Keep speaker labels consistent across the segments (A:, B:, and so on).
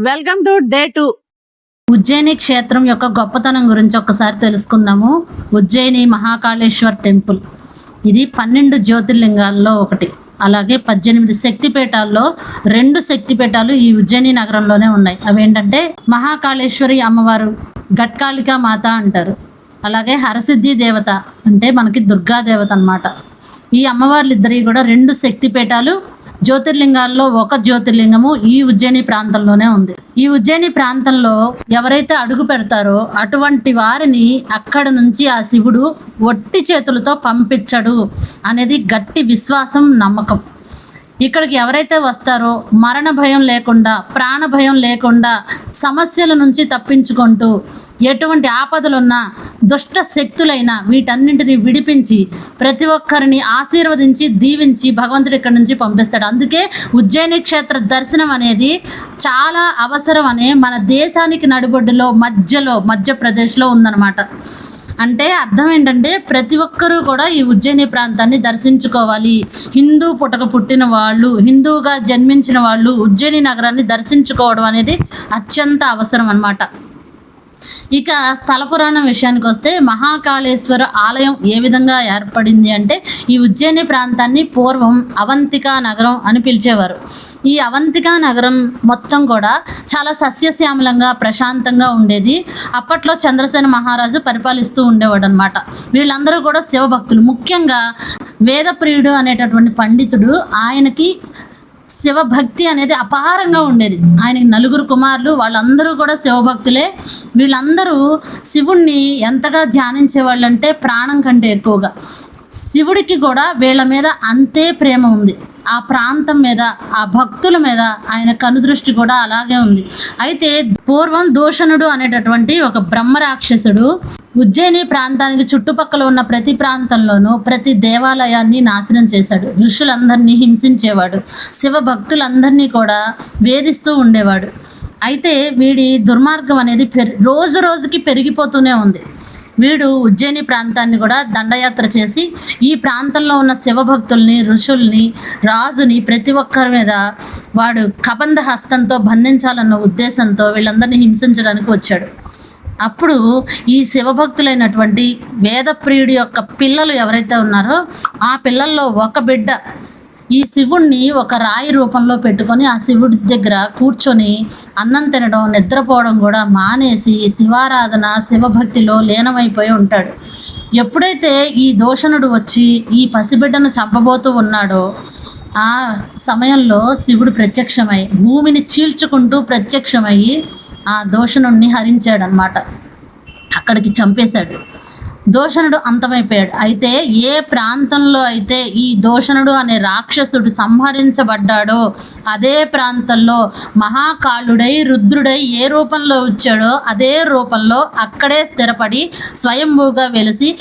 A: Welcome to day 2.
B: Ujjaini క్షేత్రం యొక్క గొప్పతనం గురించి ఒక్కసారి తెలుసుకుందాము. ఉజ్జయిని మహాకాళేశ్వర్ టెంపుల్ ఇది 12 జ్యోతిర్లింగాల్లో ఒకటి. అలాగే 18 శక్తిపీఠాల్లో 2 శక్తిపీఠాలు ఈ ఉజ్జయిని నగరంలోనే ఉన్నాయి. అవేంటంటే మహాకాళేశ్వరి అమ్మవారు, గట్కాళికా మాత అంటారు. అలాగే హరసిద్ధి దేవత అంటే మనకి దుర్గా దేవత అన్నమాట. ఈ అమ్మవార్లిద్దరి కూడా 2 శక్తిపీఠాలు, జ్యోతిర్లింగాల్లో ఒక జ్యోతిర్లింగము ఈ ఉజ్జయిని ప్రాంతంలోనే ఉంది. ఈ ఉజ్జయిని ప్రాంతంలో ఎవరైతే అడుగు పెడతారో అటువంటి వారిని అక్కడ నుంచి ఆ శివుడు ఒట్టి చేతులతో పంపించడు అనేది గట్టి విశ్వాసం, నమ్మకం. ఇక్కడికి ఎవరైతే వస్తారో మరణ భయం లేకుండా, ప్రాణ భయం లేకుండా, సమస్యల నుంచి తప్పించుకుంటూ, ఎటువంటి ఆపదలున్నా, దుష్ట శక్తులైనా వీటన్నింటినీ విడిపించి ప్రతి ఒక్కరిని ఆశీర్వదించి దీవించి భగవంతుడు ఇక్కడి నుంచి పంపిస్తాడు. అందుకే ఉజ్జయిని క్షేత్ర దర్శనం అనేది చాలా అవసరం అనే మన దేశానికి నడిబొడ్డులో మధ్యప్రదేశ్లో ఉందన్నమాట. అంటే అర్థం ఏంటంటే ప్రతి ఒక్కరూ కూడా ఈ ఉజ్జయిని ప్రాంతాన్ని దర్శించుకోవాలి. హిందూ పుట్టిన వాళ్ళు, హిందువుగా జన్మించిన వాళ్ళు ఉజ్జయిని నగరాన్ని దర్శించుకోవడం అనేది అత్యంత అవసరం అన్నమాట. ఇక స్థల పురాణం విషయానికి వస్తే మహాకాళేశ్వర ఆలయం ఏ విధంగా ఏర్పడింది అంటే ఈ ఉజ్జయిని ప్రాంతాన్ని పూర్వం అవంతికా నగరం అని పిలిచేవారు. ఈ అవంతికా నగరం మొత్తం కూడా చాలా సస్యశ్యామలంగా, ప్రశాంతంగా ఉండేది. అప్పట్లో చంద్రసేన మహారాజు పరిపాలిస్తూ ఉండేవాడు అనమాట. వీళ్ళందరూ కూడా శివభక్తులు. ముఖ్యంగా వేదప్రియుడు అనేటటువంటి పండితుడు, ఆయనకి శివభక్తి అనేది అపారంగా ఉండేది. ఆయనకి 4 కుమారులు, వాళ్ళందరూ కూడా శివభక్తులే. వీళ్ళందరూ శివుణ్ణి ఎంతగా ధ్యానించేవాళ్ళు అంటే ప్రాణం కంటే ఎక్కువగా. శివుడికి కూడా వీళ్ళ మీద అంతే ప్రేమ ఉంది. ఆ ప్రాంతం మీద, ఆ భక్తుల మీద ఆయన కనుదృష్టి కూడా అలాగే ఉంది. అయితే పూర్వం దూషణుడు అనేటటువంటి ఒక బ్రహ్మరాక్షసుడు ఉజ్జయిని ప్రాంతానికి చుట్టుపక్కల ఉన్న ప్రతి ప్రాంతంలోనూ ప్రతి దేవాలయాన్ని నాశనం చేశాడు. ఋషులందరినీ హింసించేవాడు. శివ భక్తులందరినీ కూడా వేధిస్తూ ఉండేవాడు. అయితే వీడి దుర్మార్గం అనేది రోజు రోజుకి పెరిగిపోతూనే ఉంది. వీడు ఉజ్జయిని ప్రాంతాన్ని కూడా దండయాత్ర చేసి ఈ ప్రాంతంలో ఉన్న శివభక్తుల్ని, ఋషుల్ని, రాజుని ప్రతి ఒక్కరి మీద వాడు కబంధ హస్తంతో బంధించాలన్న ఉద్దేశంతో వీళ్ళందరినీ హింసించడానికి వచ్చాడు. అప్పుడు ఈ శివభక్తులైనటువంటి వేదప్రియుడి యొక్క పిల్లలు ఎవరైతే ఉన్నారో ఆ పిల్లల్లో ఒక బిడ్డ ఈ శివుణ్ణి ఒక రాయి రూపంలో పెట్టుకొని ఆ శివుడి దగ్గర కూర్చొని అన్నం తినడం, నిద్రపోవడం కూడా మానేసి శివారాధన, శివభక్తిలో లీనమైపోయి ఉంటాడు. ఎప్పుడైతే ఈ దూషణుడు వచ్చి ఈ పసిబిడ్డను చంపబోతూ ఉన్నాడో ఆ సమయంలో శివుడు ప్రత్యక్షమై భూమిని చీల్చుకుంటూ ప్రత్యక్షమయ్యి ఆ దూషణుడిని హరించాడనమాట. అక్కడికి చంపేశాడు. దూషణుడు అంతమైపోయాడు. అయితే ఏ ప్రాంతంలో అయితే ఈ దూషణుడు అనే రాక్షసుడు సంహరించబడ్డాడో అదే ప్రాంతంలో మహాకాళుడై, రుద్రుడై ఏ రూపంలో వచ్చాడో అదే రూపంలో అక్కడే స్థిరపడి స్వయంభూగా వెలిసి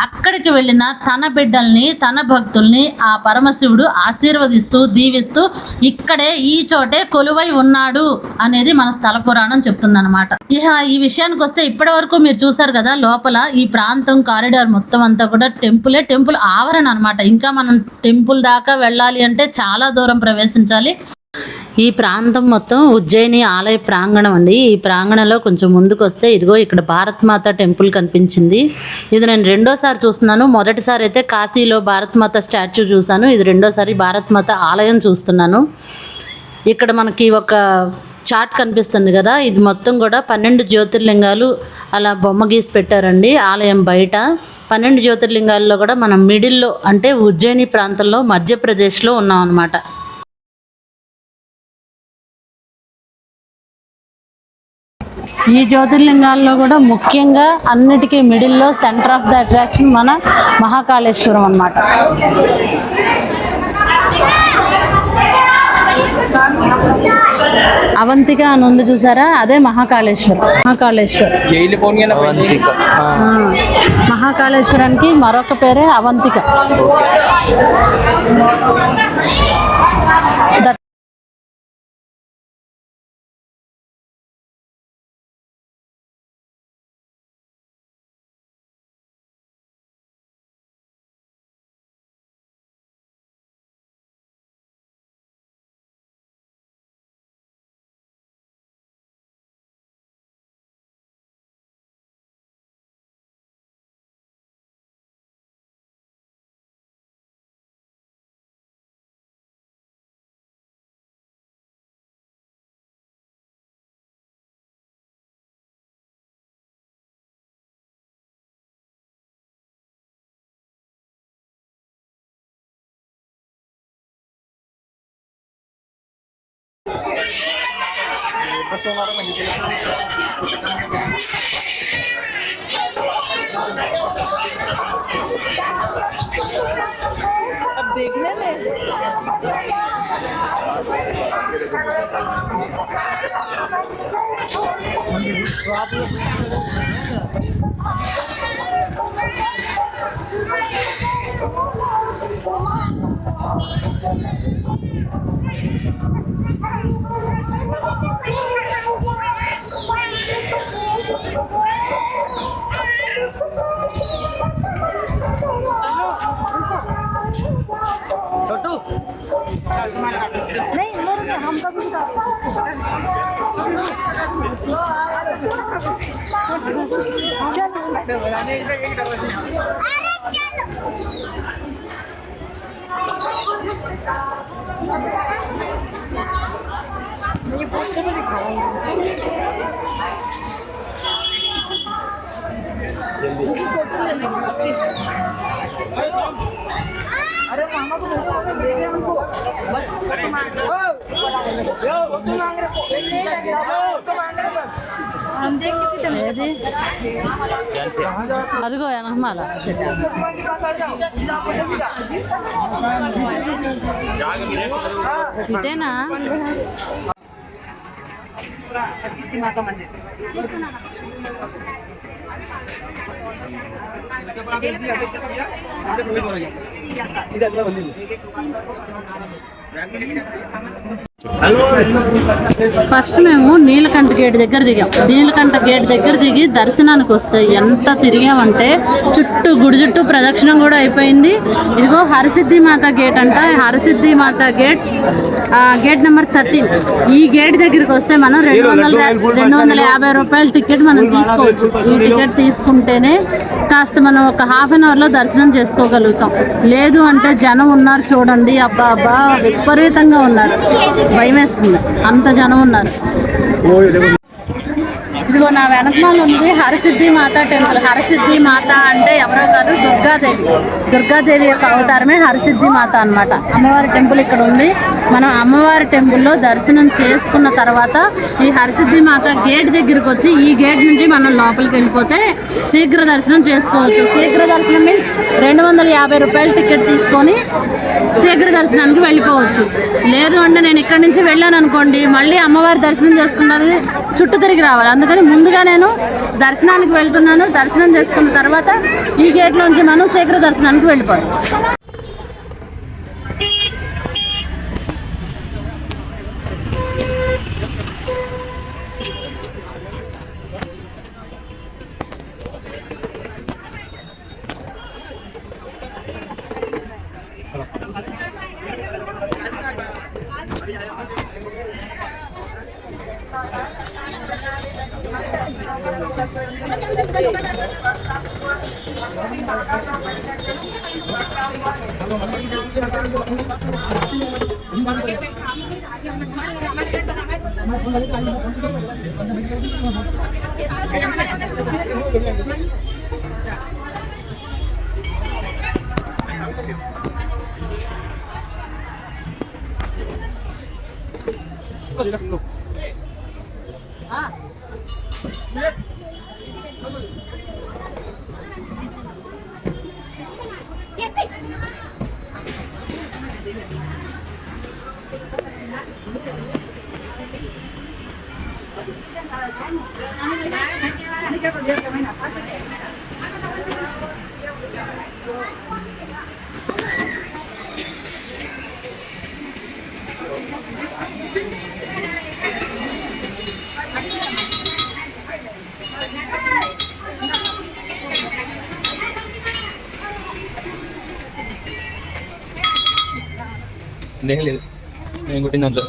B: అక్కడికి వెళ్ళిన తన బిడ్డల్ని, తన భక్తుల్ని ఆ పరమశివుడు ఆశీర్వదిస్తూ, దీవిస్తూ ఇక్కడే ఈ చోటే కొలువై ఉన్నాడు అనేది మన స్థల పురాణం చెప్తుందన్నమాట. ఇక ఈ విషయానికి వస్తే ఇప్పటి వరకు మీరు చూసారు కదా, లోపల ఈ ప్రాంతం కారిడార్ మొత్తం అంతా కూడా టెంపుల్ ఆవరణ అనమాట. ఇంకా మనం టెంపుల్ దాకా వెళ్ళాలి అంటే చాలా దూరం ప్రవేశించాలి. ఈ ప్రాంతం మొత్తం ఉజ్జయిని ఆలయ ప్రాంగణం అండి. ఈ ప్రాంగణంలో కొంచెం ముందుకు వస్తే ఇదిగో ఇక్కడ భారత్ మాత టెంపుల్ కనిపించింది. ఇది నేను రెండోసారి చూస్తున్నాను. మొదటిసారి అయితే కాశీలో భారత్ మాత స్టాచ్యూ చూశాను. ఇది రెండోసారి భారత్ మాత ఆలయం చూస్తున్నాను. ఇక్కడ మనకి ఒక చార్ట్ కనిపిస్తుంది కదా, ఇది మొత్తం కూడా 12 జ్యోతిర్లింగాలు అలా బొమ్మ గీసి పెట్టారండి ఆలయం బయట. 12 జ్యోతిర్లింగాల్లో కూడా మనం మిడిల్లో అంటే ఉజ్జయిని ప్రాంతంలో మధ్యప్రదేశ్లో ఉన్నాం అన్నమాట. ఈ జ్యోతిర్లింగాల్లో కూడా ముఖ్యంగా అన్నిటికీ మిడిల్లో సెంటర్ ఆఫ్ ద అట్రాక్షన్ మన మహాకాళేశ్వరం అన్నమాట. అవంతిక అని ఉంది చూసారా, అదే మహాకాళేశ్వరానికి మరొక పేరే అవంతిక.
A: अब देखने में छोटू नहीं हम कभी ये पोस्टर में अरे मामा को दे दे हमको बस हम देख किसी
B: ఏది అదిగో వెనకమాల ఇటేనా
A: माता मंदिर
B: ఫస్ట్ మేము నీలకంఠ గేట్ దగ్గర దిగాం. నీలకంఠ గేట్ దగ్గర దిగి దర్శనానికి వస్తే ఎంత తిరిగామంటే గుడి చుట్టూ ప్రదక్షిణం కూడా అయిపోయింది. ఇదిగో హరసిద్ధి మాత గేట్ అంట. హరసిద్ధి మాత గేట్ గేట్ నెంబర్ 13. ఈ గేట్ దగ్గరికి వస్తే మనం 250 రూపాయల టికెట్ మనం తీసుకోవచ్చు. ఈ టికెట్ తీసుకుంటేనే కాస్త మనం ఒక హాఫ్ అన్ అవర్లో దర్శనం చేసుకోగలుగుతాం. లేదు అంటే జనం ఉన్నారు చూడండి, అబ్బా అబ్బా విపరీతంగా ఉన్నారు, భయం వేస్తుంది, అంత జనం ఉన్నారు. ఇదిగో నా వెనకమాల ఉంది హరసిద్ధి మాత టెంపుల్. హరసిద్ధి మాత అంటే ఎవరో కాదు, దుర్గాదేవి యొక్క అవతారమే హరసిద్ధి మాత అన్నమాట. అమ్మవారి టెంపుల్ ఇక్కడ ఉంది. మనం అమ్మవారి టెంపుల్లో దర్శనం చేసుకున్న తర్వాత ఈ హరసిద్ధి మాత గేట్ దగ్గరికి వచ్చి ఈ గేట్ నుంచి మనం లోపలికి వెళ్ళిపోతే శీఘ్ర దర్శనం చేసుకోవచ్చు. శీఘ్ర దర్శనం మీన్స్ 250 రూపాయల టికెట్ తీసుకొని శీఘ్ర దర్శనానికి వెళ్ళిపోవచ్చు. లేదు అంటే నేను ఇక్కడి నుంచి వెళ్ళాను అనుకోండి, మళ్ళీ అమ్మవారి దర్శనం చేసుకుంటానికి చుట్టూ తిరిగి రావాలి. అందుకని ముందుగా నేను దర్శనానికి వెళ్తున్నాను. దర్శనం చేసుకున్న తర్వాత ఈ గేట్లోంచి మనం శీఘ్ర దర్శనానికి వెళ్ళిపోవాలి.
C: లేదు నేను కొట్టిన దాంట్లో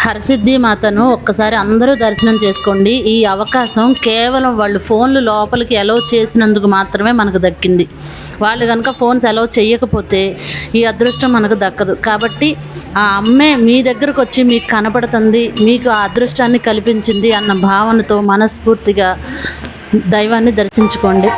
B: హరసిద్ధి మాతను ఒక్కసారి అందరూ దర్శనం చేసుకోండి. ఈ అవకాశం కేవలం వాళ్ళు ఫోన్లు లోపలికి అలౌ చేసినందుకు మాత్రమే మనకు దక్కింది. వాళ్ళు కనుక ఫోన్స్ అలౌ చేయకపోతే ఈ అదృష్టం మనకు దక్కదు. కాబట్టి ఆ అమ్మే మీ దగ్గరకు వచ్చి మీకు కనపడుతుంది, మీకు ఆ అదృష్టాన్ని కల్పించింది అన్న భావనతో మనస్ఫూర్తిగా దైవాన్ని దర్శించుకోండి.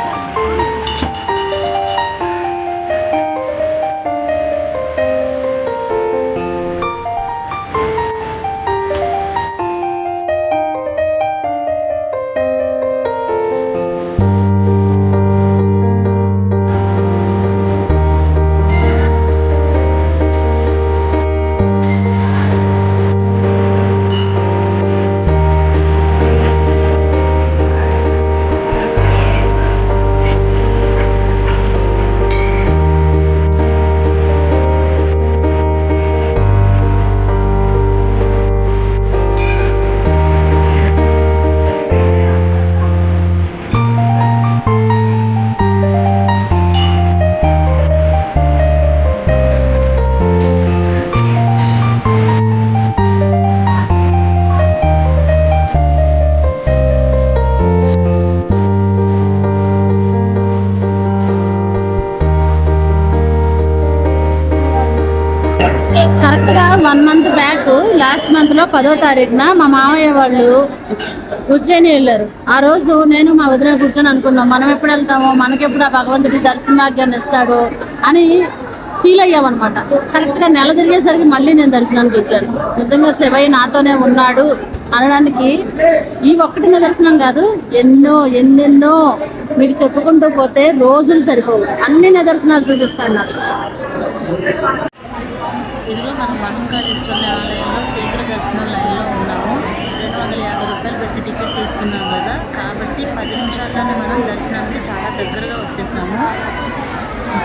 B: కరెక్ట్గా 1 month బ్యాక్ లాస్ట్ మంత్లో 10వ తారీఖున మా మామయ్య వాళ్ళు ఉజ్జయిని వెళ్ళారు. ఆ రోజు నేను మా వదిన కూర్చొని అనుకున్నాం, మనం ఎప్పుడు వెళ్తామో, మనకెప్పుడు ఆ భగవంతుడి దర్శన భాగ్యాన్ని ఇస్తాడో అని ఫీల్ అయ్యామన్నమాట. కరెక్ట్గా నెల తిరిగేసరికి మళ్ళీ నేను దర్శనానికి వచ్చాను. నిజంగా శివయ్య నాతోనే ఉన్నాడు అనడానికి ఈ ఒక్కటి దర్శనం కాదు, ఎన్నెన్నో మీకు చెప్పుకుంటూ పోతే రోజులు సరిపోవు. అన్ని నిదర్శనాలు చూపిస్తాను నాకు. ఇదిగో మనం మహంకాళేశ్వరి ఆలయంలో శీఘ్ర దర్శనం లైన్లో ఉన్నాము. 250 రూపాయలు పెట్టి టికెట్ తీసుకున్నాం కదా, కాబట్టి 10 నిమిషాల్లోనే మనం దర్శనానికి చాలా దగ్గరగా వచ్చేసాము.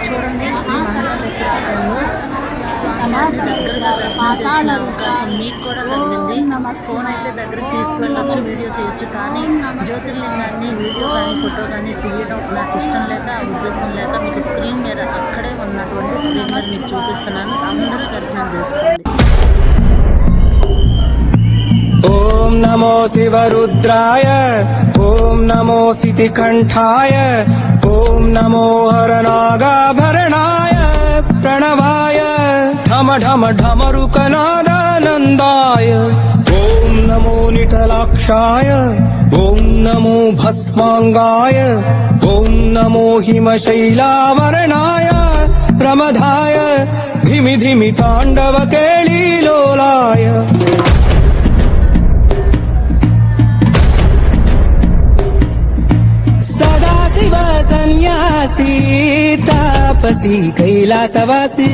B: చూడండి, శ్రీ మహంకాళేశ్వరి ఆలయంలో స్వామివారిని దగ్గరగా దర్శనం చేసుకునే అవకాశం మీకు కూడా కలిగింది. ఫోన్ అయితే దగ్గరికి తీసుకువెళ్ళొచ్చు, వీడియో తీయచ్చు. కానీ జ్యోతిర్లింగాన్ని వీడియో కానీ ఫోటో కానీ తీయడం నాకు ఇష్టం లేక, ఆ ఉద్దేశం లేక మీకు స్క్రీన్ మీద అక్కడే ఉన్నటువంటి స్క్రీన్ మీద మీకు చూపిస్తున్నాను. అందరూ దర్శనం చేసుకోండి.
D: ఓం నమో శివరుద్రాయ, ఓం నమో సితికంఠాయ, ఓం నమో హరనాగాభరణాయ ప్రణవాయ ఢమ ఢమ ఢమరుకనాదానందాయ. ఓం నమో నిటలాక్షాయ, ఓం నమో భస్మాంగాయ, ఓం నమో హిమశైలావరణాయ ప్రమదాయ ధిమి ధిమి తాండవ కేళీలోలాయ. సదాశివ సన్యాసి తాపసి కైలాసవాసి.